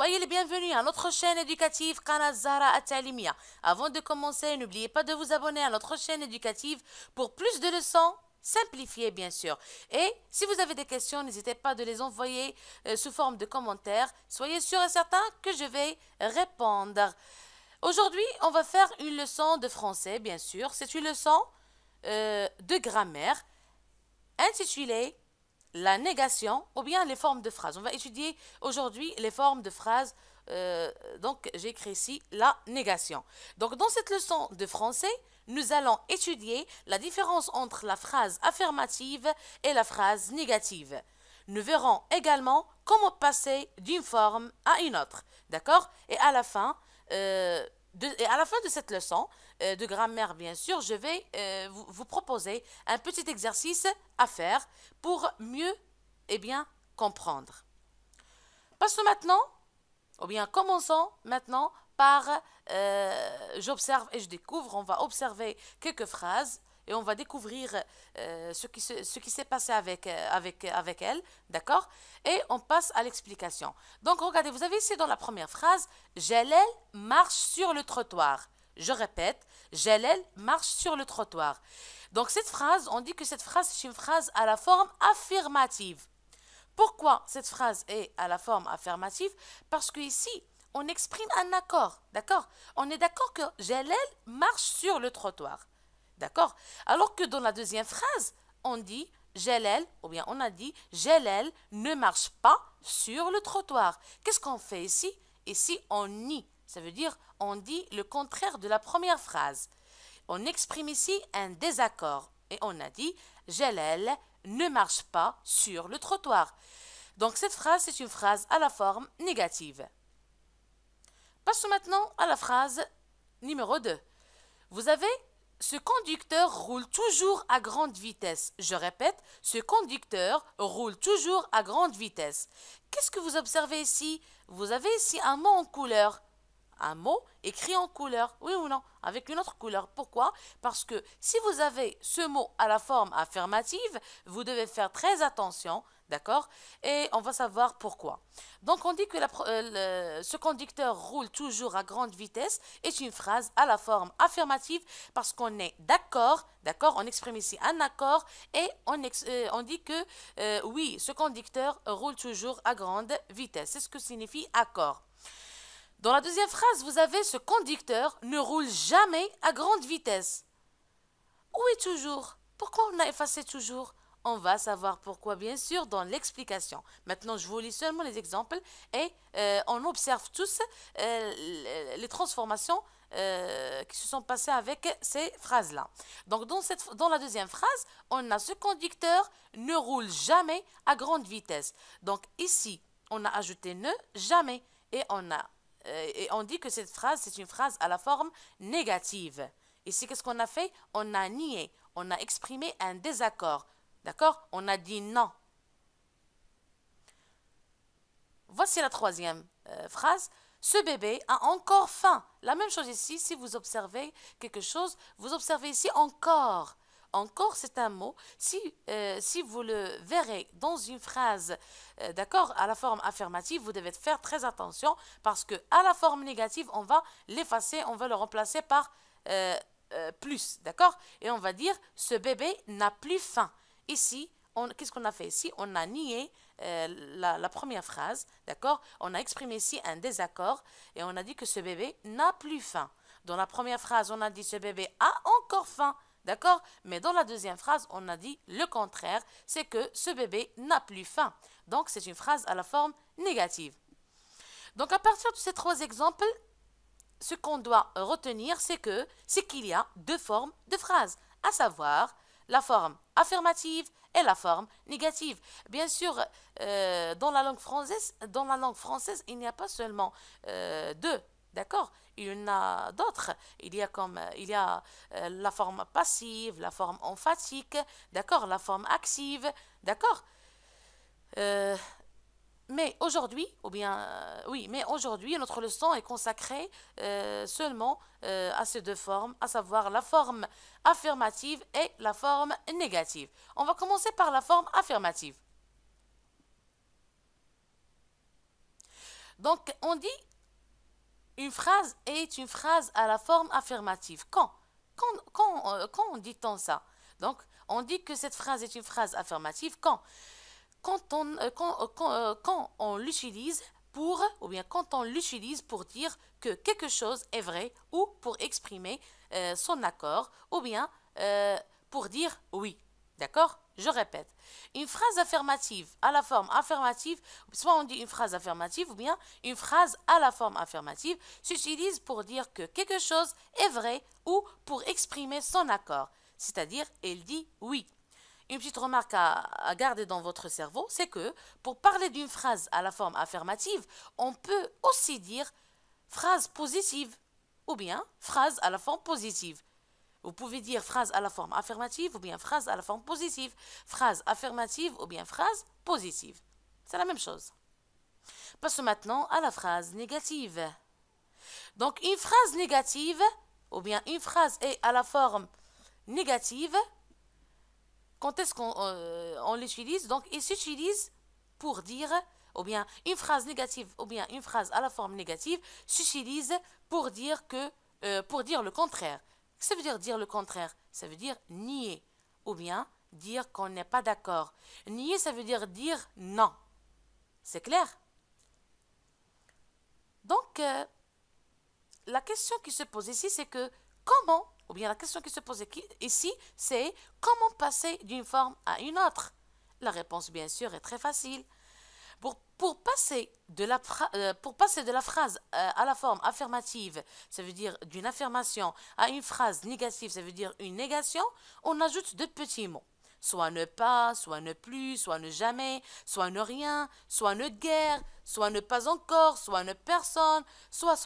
Soyez les bienvenus à notre chaîne éducative Qanat Zahra At-Ta'limia. Avant de commencer, n'oubliez pas de vous abonner à notre chaîne éducative pour plus de leçons simplifiées bien sûr. Et si vous avez des questions, n'hésitez pas de les envoyer sous forme de commentaires. Soyez sûrs et certains que je vais répondre. Aujourd'hui, on va faire une leçon de français bien sûr. C'est une leçon de grammaire intitulée la négation ou bien les formes de phrases. On va étudier aujourd'hui les formes de phrases. Donc, j'ai écrit ici la négation. Donc, dans cette leçon de français, nous allons étudier la différence entre la phrase affirmative et la phrase négative. Nous verrons également comment passer d'une forme à une autre. D'accord? Et à la fin de cette leçon de grammaire, bien sûr, je vais vous proposer un petit exercice à faire pour mieux comprendre. Passons maintenant, ou bien commençons maintenant par j'observe et je découvre. On va observer quelques phrases et on va découvrir ce qui s'est passé avec elle, d'accord? Et on passe à l'explication. Donc, regardez, vous avez ici dans la première phrase, Jalel marche sur le trottoir. Je répète, Jalel marche sur le trottoir. Donc, cette phrase, on dit que cette phrase, c'est une phrase à la forme affirmative. Pourquoi cette phrase est à la forme affirmative? Parce qu'ici, on exprime un accord, d'accord? On est d'accord que Jalel marche sur le trottoir. D'accord? Alors que dans la deuxième phrase, on dit Jalel, ou bien on a dit Jalel ne marche pas sur le trottoir. Qu'est-ce qu'on fait ici? Ici, on nie. Ça veut dire on dit le contraire de la première phrase. On exprime ici un désaccord. Et on a dit Jalel ne marche pas sur le trottoir. Donc cette phrase, c'est une phrase à la forme négative. Passons maintenant à la phrase numéro 2. Vous avez ce conducteur roule toujours à grande vitesse. Je répète, ce conducteur roule toujours à grande vitesse. Qu'est-ce que vous observez ici? Vous avez ici un mot en couleur. Un mot écrit en couleur, oui ou non, avec une autre couleur. Pourquoi? Parce que si vous avez ce mot à la forme affirmative, vous devez faire très attention, d'accord? Et on va savoir pourquoi. Donc on dit que ce conducteur roule toujours à grande vitesse est une phrase à la forme affirmative parce qu'on est d'accord, d'accord? On exprime ici un accord et on dit que oui, ce conducteur roule toujours à grande vitesse. C'est ce que signifie accord. Dans la deuxième phrase, vous avez ce conducteur ne roule jamais à grande vitesse. Où est toujours? Pourquoi on a effacé toujours? On va savoir pourquoi, bien sûr, dans l'explication. Maintenant, je vous lis seulement les exemples et on observe tous les transformations qui se sont passées avec ces phrases-là. Donc, dans la deuxième phrase, on a ce conducteur ne roule jamais à grande vitesse. Donc, ici, on a ajouté ne, jamais, et on dit que cette phrase, c'est une phrase à la forme négative. Ici, qu'est-ce qu'on a fait? On a nié, on a exprimé un désaccord. D'accord? On a dit non. Voici la troisième phrase. Ce bébé a encore faim. La même chose ici, si vous observez quelque chose, vous observez ici encore. Encore, c'est un mot. Si vous le verrez dans une phrase, d'accord, à la forme affirmative, vous devez faire très attention parce que à la forme négative, on va l'effacer, on va le remplacer par plus, d'accord? Et on va dire, ce bébé n'a plus faim. Ici, qu'est-ce qu'on a fait ici? On a nié la première phrase, d'accord? On a exprimé ici un désaccord et on a dit que ce bébé n'a plus faim. Dans la première phrase, on a dit ce bébé a encore faim. D'accord? Mais dans la deuxième phrase, on a dit le contraire, c'est que ce bébé n'a plus faim. Donc, c'est une phrase à la forme négative. Donc, à partir de ces trois exemples, ce qu'on doit retenir, c'est qu'il y a deux formes de phrases, à savoir la forme affirmative et la forme négative. Bien sûr, dans la langue française, il n'y a pas seulement deux. D'accord? Il y en a d'autres. Il y a la forme passive, la forme emphatique, d'accord? La forme active, d'accord? Mais aujourd'hui, notre leçon est consacrée seulement à ces deux formes, à savoir la forme affirmative et la forme négative. On va commencer par la forme affirmative. Donc, on dit une phrase est une phrase à la forme affirmative. Quand on dit-on ça? Donc, on dit que cette phrase est une phrase affirmative quand on l'utilise pour, ou bien quand on l'utilise pour dire que quelque chose est vrai ou pour exprimer son accord ou bien pour dire oui. D'accord? Je répète. Une phrase affirmative à la forme affirmative, soit on dit une phrase affirmative ou bien une phrase à la forme affirmative, s'utilise pour dire que quelque chose est vrai ou pour exprimer son accord. C'est-à-dire, elle dit oui. Une petite remarque à garder dans votre cerveau, c'est que pour parler d'une phrase à la forme affirmative, on peut aussi dire phrase positive ou bien phrase à la forme positive. Vous pouvez dire phrase à la forme affirmative ou bien phrase à la forme positive. Phrase affirmative ou bien phrase positive. C'est la même chose. Passons maintenant à la phrase négative. Donc une phrase négative ou bien une phrase est à la forme négative. Quand est-ce qu'on l'utilise? Donc il s'utilise pour dire, ou bien une phrase négative ou bien une phrase à la forme négative s'utilise pour dire le contraire. Ça veut dire le contraire, ça veut dire nier ou bien dire qu'on n'est pas d'accord. Nier, ça veut dire non. C'est clair? Donc, la question qui se pose ici, c'est que comment, ou bien la question qui se pose ici, c'est comment passer d'une forme à une autre? La réponse, bien sûr, est très facile. Pour passer de la phrase à la forme affirmative, ça veut dire d'une affirmation, à une phrase négative, ça veut dire une négation, on ajoute deux petits mots. Soit ne pas, soit ne plus, soit ne jamais, soit ne rien, soit ne guère, soit ne pas encore, soit ne personne, soit.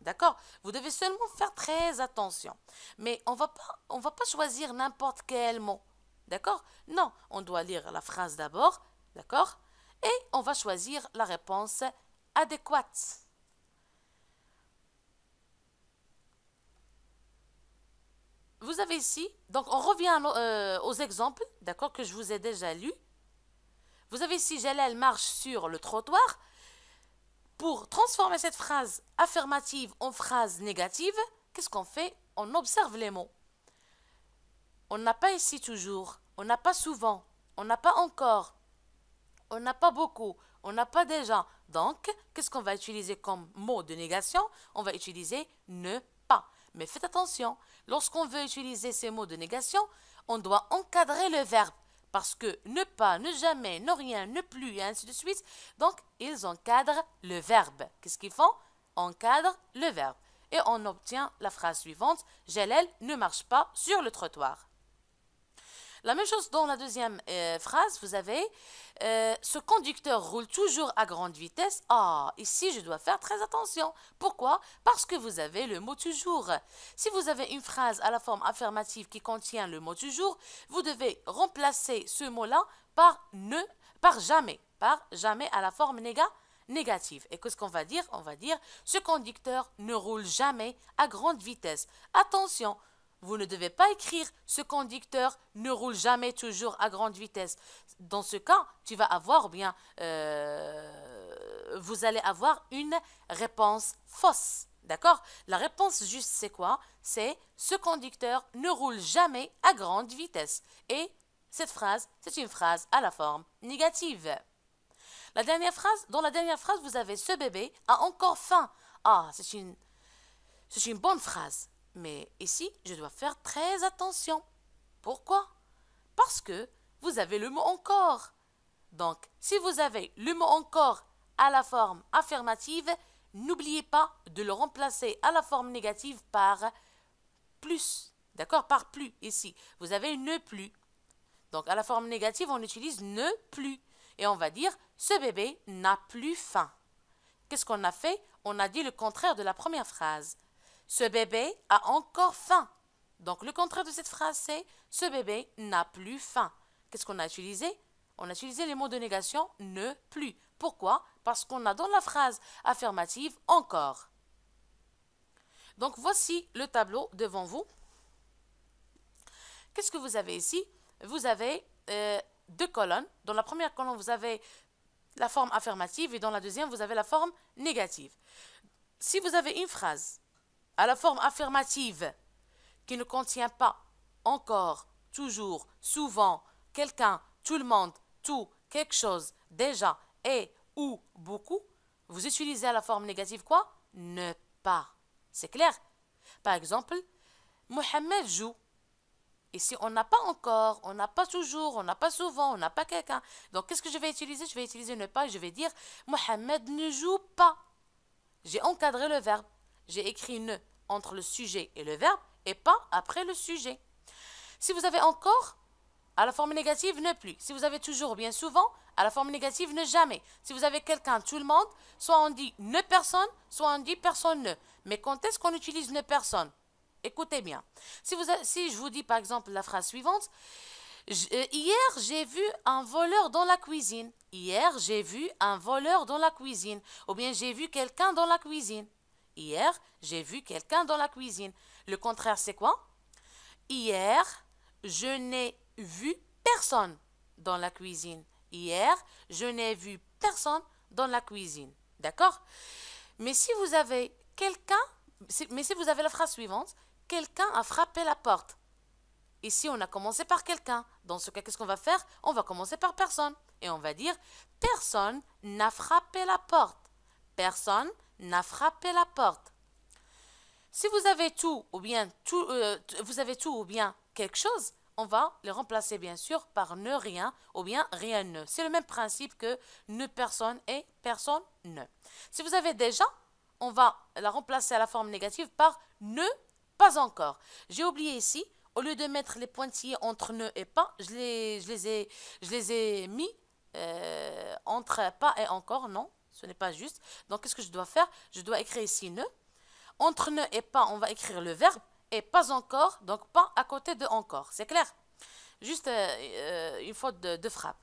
D'accord? Vous devez seulement faire très attention. Mais on va pas choisir n'importe quel mot. D'accord? Non, on doit lire la phrase d'abord. D'accord? Et on va choisir la réponse adéquate. Vous avez ici, donc on revient aux exemples, d'accord, que je vous ai déjà lus. Vous avez ici, Jalal marche sur le trottoir. Pour transformer cette phrase affirmative en phrase négative, qu'est-ce qu'on fait? On observe les mots. On n'a pas ici toujours, on n'a pas souvent, on n'a pas encore, on n'a pas beaucoup, on n'a pas déjà. Donc, qu'est-ce qu'on va utiliser comme mot de négation? On va utiliser ne pas. Mais faites attention, lorsqu'on veut utiliser ces mots de négation, on doit encadrer le verbe. Parce que ne pas, ne jamais, ne rien, ne plus, et ainsi de suite. Donc, ils encadrent le verbe. Qu'est-ce qu'ils font? Encadrent le verbe. Et on obtient la phrase suivante. Jalal ne marche pas sur le trottoir. La même chose dans la deuxième phrase, vous avez ce conducteur roule toujours à grande vitesse. Ah, ici je dois faire très attention. Pourquoi? Parce que vous avez le mot toujours. Si vous avez une phrase à la forme affirmative qui contient le mot toujours, vous devez remplacer ce mot-là par jamais à la forme négative. Et qu'est-ce qu'on va dire? On va dire ce conducteur ne roule jamais à grande vitesse. Attention! Vous ne devez pas écrire « ce conducteur ne roule jamais toujours à grande vitesse ». Dans ce cas, tu vas avoir, ou bien, vous allez avoir une réponse fausse. D'accord? La réponse juste, c'est quoi? C'est « ce conducteur ne roule jamais à grande vitesse ». Et cette phrase, c'est une phrase à la forme négative. Dans la dernière phrase, vous avez « ce bébé a encore faim ». Ah, c'est une bonne phrase. Mais ici, je dois faire très attention. Pourquoi? Parce que vous avez le mot encore. Donc, si vous avez le mot encore à la forme affirmative, n'oubliez pas de le remplacer à la forme négative par plus. D'accord? Par plus ici. Vous avez ne plus. Donc, à la forme négative, on utilise ne plus. Et on va dire, ce bébé n'a plus faim. Qu'est-ce qu'on a fait? On a dit le contraire de la première phrase. Ce bébé a encore faim. Donc, le contraire de cette phrase, c'est ce bébé n'a plus faim. Qu'est-ce qu'on a utilisé? On a utilisé les mots de négation ne plus. Pourquoi? Parce qu'on a dans la phrase affirmative encore. Donc, voici le tableau devant vous. Qu'est-ce que vous avez ici? Vous avez deux colonnes. Dans la première colonne, vous avez la forme affirmative et dans la deuxième, vous avez la forme négative. Si vous avez une phrase à la forme affirmative qui ne contient pas encore, toujours, souvent, quelqu'un, tout le monde, tout, quelque chose, déjà, et, ou, beaucoup, vous utilisez à la forme négative quoi? Ne pas. C'est clair? Par exemple, Mohamed joue. Ici, on n'a pas encore, on n'a pas toujours, on n'a pas souvent, on n'a pas quelqu'un. Donc, qu'est-ce que je vais utiliser? Je vais utiliser ne pas et je vais dire Mohamed ne joue pas. J'ai encadré le verbe. J'ai écrit ne entre le sujet et le verbe et pas après le sujet. Si vous avez encore, à la forme négative, ne plus. Si vous avez toujours, bien souvent, à la forme négative, ne jamais. Si vous avez quelqu'un, tout le monde, soit on dit ne personne, soit on dit personne ne. Mais quand est-ce qu'on utilise ne personne? Écoutez bien. Si je vous dis par exemple la phrase suivante, hier j'ai vu un voleur dans la cuisine. Hier j'ai vu un voleur dans la cuisine. Ou bien j'ai vu quelqu'un dans la cuisine. Hier j'ai vu quelqu'un dans la cuisine. Le contraire c'est quoi? Hier je n'ai vu personne dans la cuisine. Hier je n'ai vu personne dans la cuisine. D'accord? Mais si vous avez si vous avez la phrase suivante, quelqu'un a frappé la porte. Ici, on a commencé par quelqu'un. Dans ce cas, qu'est-ce qu'on va faire? On va commencer par personne. Et on va dire, personne n'a frappé la porte. Personne n'a frappé la porte. Si vous avez tout ou bien quelque chose, on va les remplacer bien sûr par ne rien ou bien rien ne. C'est le même principe que ne personne et personne ne. Si vous avez déjà, on va la remplacer à la forme négative par ne pas encore. J'ai oublié ici, au lieu de mettre les pointillés entre ne et pas, je les ai mis entre pas et encore. Non, ce n'est pas juste. Donc, qu'est-ce que je dois faire? Je dois écrire ici ne. Entre ne et pas, on va écrire le verbe. Et pas encore, donc pas à côté de encore. C'est clair? Juste une faute de frappe.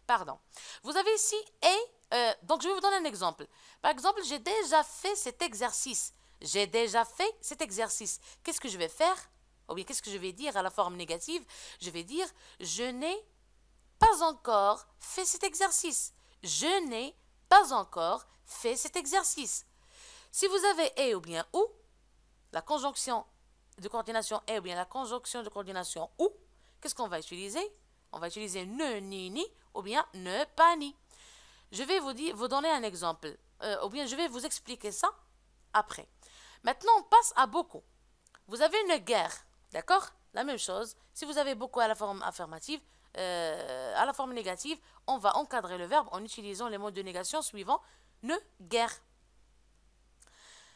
Pardon. Vous avez ici et, donc je vais vous donner un exemple. Par exemple, j'ai déjà fait cet exercice. J'ai déjà fait cet exercice. Qu'est-ce que je vais faire? Ou bien qu'est-ce que je vais dire à la forme négative? Je vais dire je n'ai pas encore fait cet exercice. Je n'ai pas encore fait cet exercice. Si vous avez et ou bien ou, la conjonction de coordination et ou bien la conjonction de coordination ou, qu'est-ce qu'on va utiliser? On va utiliser ne, ni ou bien ne, pas, ni. Je vais vous donner un exemple ou bien je vais vous expliquer ça après. Maintenant, on passe à beaucoup. Vous avez une guerre, d'accord? La même chose. Si vous avez beaucoup à la forme affirmative, à la forme négative, on va encadrer le verbe en utilisant les mots de négation suivants ne, guerre.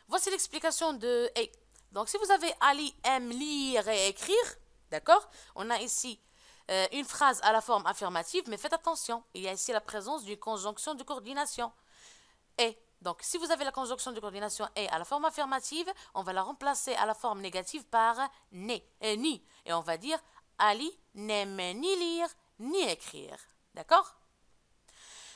Voici l'explication de et. Donc, si vous avez Ali aime lire et écrire, d'accord? On a ici une phrase à la forme affirmative, mais faites attention, il y a ici la présence d'une conjonction de coordination. Et. Donc, si vous avez la conjonction de coordination et à la forme affirmative, on va la remplacer à la forme négative par ni. Et on va dire Ali n'aime ni lire ni écrire. D'accord?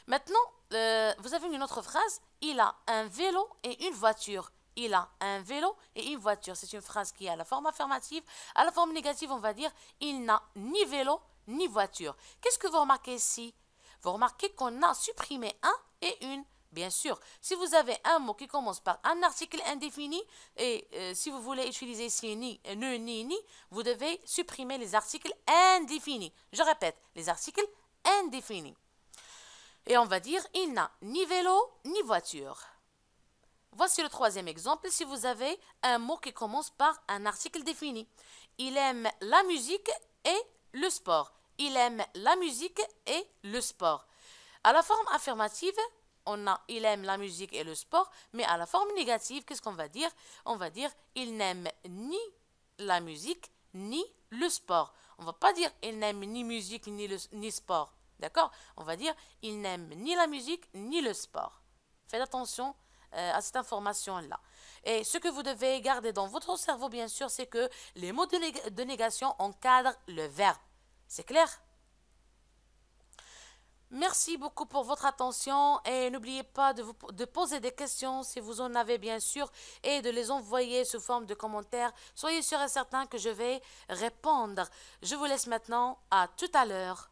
Maintenant, vous avez une autre phrase. Il a un vélo et une voiture. Il a un vélo et une voiture. C'est une phrase qui est à la forme affirmative. À la forme négative, on va dire il n'a ni vélo ni voiture. Qu'est-ce que vous remarquez ici? Vous remarquez qu'on a supprimé un et une. Bien sûr, si vous avez un mot qui commence par un article indéfini et si vous voulez utiliser ici ni, ne, ni, vous devez supprimer les articles indéfinis. Je répète, les articles indéfinis. Et on va dire, il n'a ni vélo ni voiture. Voici le troisième exemple. Si vous avez un mot qui commence par un article défini. Il aime la musique et le sport. Il aime la musique et le sport. À la forme affirmative, on a il aime la musique et le sport, mais à la forme négative, qu'est-ce qu'on va dire? On va dire il n'aime ni la musique ni le sport. On ne va pas dire il n'aime ni musique ni sport. D'accord? On va dire il n'aime ni la musique ni le sport. Faites attention à cette information-là. Et ce que vous devez garder dans votre cerveau, bien sûr, c'est que les mots de négation encadrent le verbe. C'est clair? Merci beaucoup pour votre attention et n'oubliez pas de poser des questions si vous en avez bien sûr et de les envoyer sous forme de commentaires. Soyez sûr et certain que je vais répondre. Je vous laisse maintenant. À tout à l'heure.